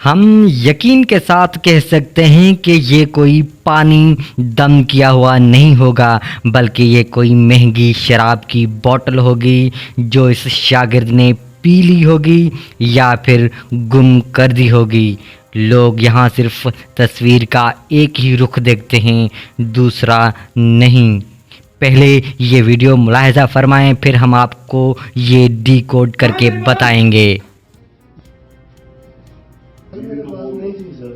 ہم یقین کے ساتھ کہہ سکتے ہیں کہ یہ کوئی پانی دم کیا ہوا نہیں ہوگا، بلکہ یہ کوئی مہنگی شراب کی بوتل ہوگی جو اس شاگرد نے پی لی ہوگی یا پھر گم کر دی ہوگی۔ لوگ یہاں صرف تصویر کا ایک ہی رخ دیکھتے ہیں، دوسرا نہیں۔ پہلے یہ ویڈیو ملاحظہ فرمائیں، پھر ہم آپ کو یہ ڈی کوڈ کر کے بتائیں گے۔ میرے پاس نہیں تھی سر۔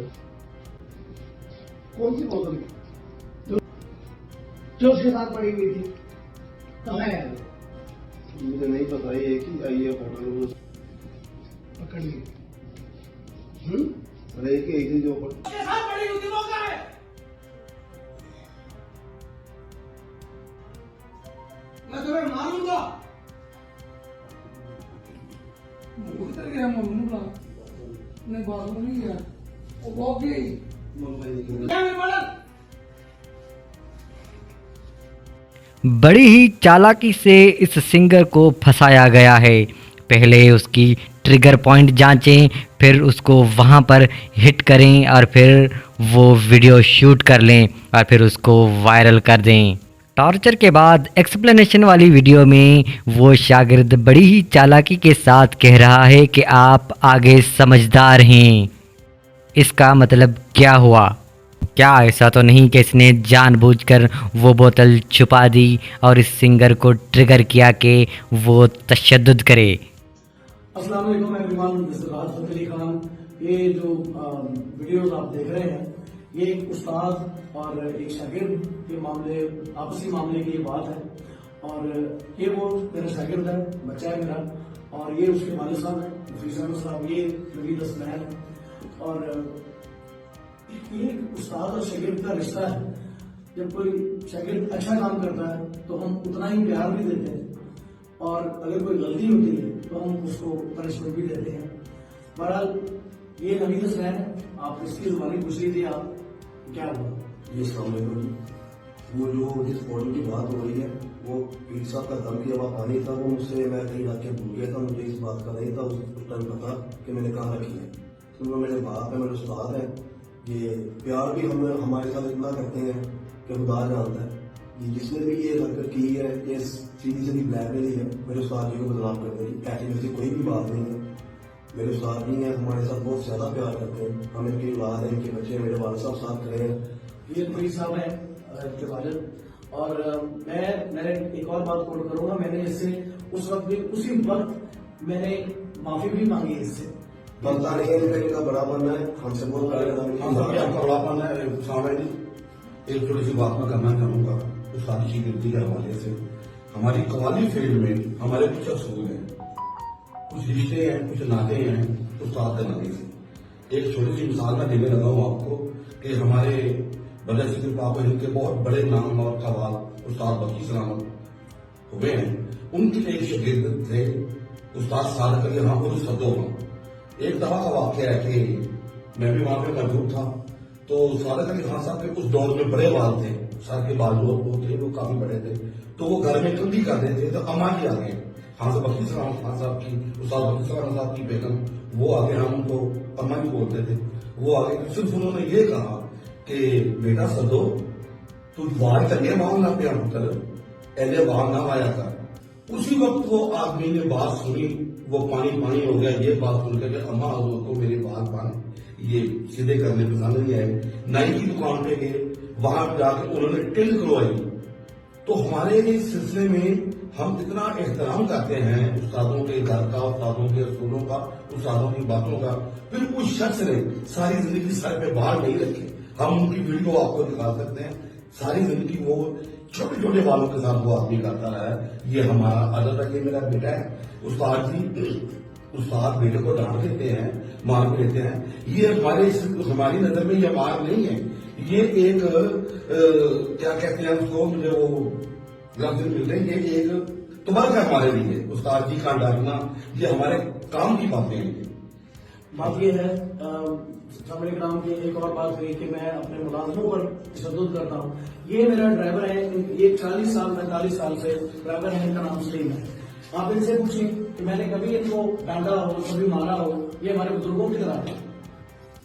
کون سی بوتل جو اس کے ساتھ پڑی ہوئی تھی؟ کہاں ہے؟ مجھے نہیں پتا، یہ کہ آئی ہے بوتل پکڑ لی۔ ارے ایک ہی جو اس کے ساتھ پڑی ہوئی تھی وہ کہاں ہے؟ میں تمہیں ماروں گا۔ اتر گیا ممنوع گا نہیں بات نہیں کیا وہ بہت گئی بڑی ہی چالاکی سے اس سنگر کو پھنسایا گیا ہے۔ پہلے اس کی ٹریگر پوائنٹ جانچیں، پھر اس کو وہاں پر ہٹ کریں اور پھر وہ ویڈیو شوٹ کر لیں اور پھر اس کو وائرل کر دیں۔ ٹارچر کے بعد ایکسپلینیشن والی ویڈیو میں وہ شاگرد بڑی ہی چالاکی کے ساتھ کہہ رہا ہے کہ آپ آگے سمجھدار ہیں۔ اس کا مطلب کیا ہوا؟ کیا ایسا تو نہیں کہ اس نے جان بوجھ کر وہ بوتل چھپا دی اور اس سنگر کو ٹریگر کیا کہ وہ تشدد کرے؟ السلام علیکم ایوریون، دس از راحت فتح علی خان۔ یہ جو ویڈیوز آپ دیکھ رہے ہیں یہ ایک استاد اور ایک شاگرد کے معاملے، آپسی معاملے کی یہ بات ہے، اور یہ وہ میرا شاگرد ہے، بچہ ہے میرا، اور یہ اس کے والد صاحب ہیں حفیظ احمد صاحب، یہ نوید اسماعیل ہے۔ اور یہ استاد اور شاگرد کا رشتہ ہے۔ جب کوئی شاگرد اچھا کام کرتا ہے تو ہم اتنا ہی پیار بھی دیتے ہیں، اور اگر کوئی غلطی ہوتی ہے تو ہم اس کو پنشمنٹ بھی دیتے ہیں۔ بہرحال یہ نوید اسماعیل ہے، آپ اس کی زبانی پوچھ لیجیے، آپ کیا ہوا؟ جی السلام علیکم۔ وہ جو جس فوٹو کی بات ہو رہی ہے وہ پیر صاحب کا دم کیا ہوا پانی تھا، وہ مجھ سے میں کہیں رکھ کے بھول گیا تھا، مجھے اس بات کا نہیں تھا اس ٹائم پتا کہ میں نے کہاں رکھی ہے۔ تو وہ میرے باپ ہے، میرے استاد ہے، یہ پیار بھی ہم ہمارے ساتھ اتنا کرتے ہیں کہ خدا جانتا ہے۔ جس نے بھی یہ حرکت کی ہے یہ سیدھی سیدھی بلیک میل ہے، میرے استاد جی کو بدنام کرنے کی، ایسی ویسی کوئی بھی بات نہیں ہے۔ میرے استاد جی ہیں ہمارے ساتھ بہت زیادہ پیار کرتے ہیں، ہم ان کی اولاد ہیں، ان کے بچے میرے والد صاحب ساتھ کھڑے ہیں۔ یہ نوید صاحب ہیں کے والد، اور میں ایک اور بات کوٹ کروں گا، میں نے اس سے اس وقت بھی اسی وقت میں نے معافی بھی مانگی اس سے۔ بنتا نہیں ہے، ان کا بڑا بننا ہے، ہم سے بہت بڑا پانا ہے۔ سامنے ایک چھوٹی سی بات میں کرنا چاہوں گا استاد کی گرتی کے حوالے سے۔ ہماری قوالی فیلڈ میں ہمارے کچھ اصول ہیں، کچھ رشتے ہیں، کچھ ناطے ہیں استاد کے ناطے سے۔ ایک چھوٹی سی مثال میں دینے لگا ہوں آپ کو کہ ہمارے بدر ذکر پاک ہند کے بہت بڑے نام اور قوال استاد بخشی سلامت ہوئے ہیں، ان کے ایک شاگرد تھے استاد صادق علی خان عرف صدو۔ ایک دفعہ کا واقعہ ہے کہ میں بھی وہاں پہ موجود تھا، تو صادق علی خان صاحب کے اس دور میں بڑے بال تھے، سر کے بال جو تھے وہ کافی بڑے تھے، تو وہ گھر میں کنگھی کر رہے تھے، تو اماں جی آ گئے، خان صاحب بخشی سلامت خان صاحب کی، استاد بخشی سلامت صاحب کی بیگم، وہ آگے، ہم ان کو اماں جی بولتے تھے، وہ آگے صرف انہوں نے یہ کہا کہ بیٹا سدو تو وار کریے مان نہ پیا مطلب ایلے وار نہ آیا کر۔ اسی وقت وہ آدمی نے بات سنی، وہ پانی پانی ہو گیا، یہ بات سن کے کہ اماں حضور کو میرے بال پانی یہ سیدھے کرنے پسند نہیں آئے۔ نائی کی دکان پہ گئے، وہاں پہ جا کے انہوں نے ٹل کروائی۔ تو ہمارے اس سلسلے میں ہم اتنا احترام کرتے ہیں استادوں کے گھر کا، استادوں کے اصولوں کا، استادوں کی باتوں کا، پھر اس شخص نے ساری زندگی سر پہ بال نہیں رکھے۔ ہم ان کی ویڈیو آپ کو دکھا سکتے ہیں، ساری زندگی وہ چھوٹے چھوٹے بالوں کے ساتھ وہ آدمی کرتا رہا ہے۔ یہ ہمارا عادت ہے، یہ میرا بیٹا ہے۔ استاد جی، استاد بیٹے کو ڈانٹ دیتے ہیں، مار بھی دیتے ہیں، یہ ہماری نظر میں یہ مار نہیں ہے، یہ ایک کیا کہتے ہیں اس کو، مجھے وہ لفظ مل رہے ہیں، یہ ایک تبرک ہے ہمارے لیے۔ استاد جی کا ڈانٹنا یہ ہمارے کام کی باتیں ہیں۔ بات یہ ہے سامنے کرام کی ایک اور بات ہوئی کہ میں اپنے ملازموں پر تشدد کرتا ہوں۔ یہ میرا ڈرائیور ہے، یہ 40 سال 45 سال سے ڈرائیور ہے، ان کا نام سلیم ہے۔ آپ ان سے پوچھیں کہ میں نے کبھی ان کو ڈانٹا ہو، کبھی مارا ہو، یہ ہمارے بزرگوں کی طرح ہے۔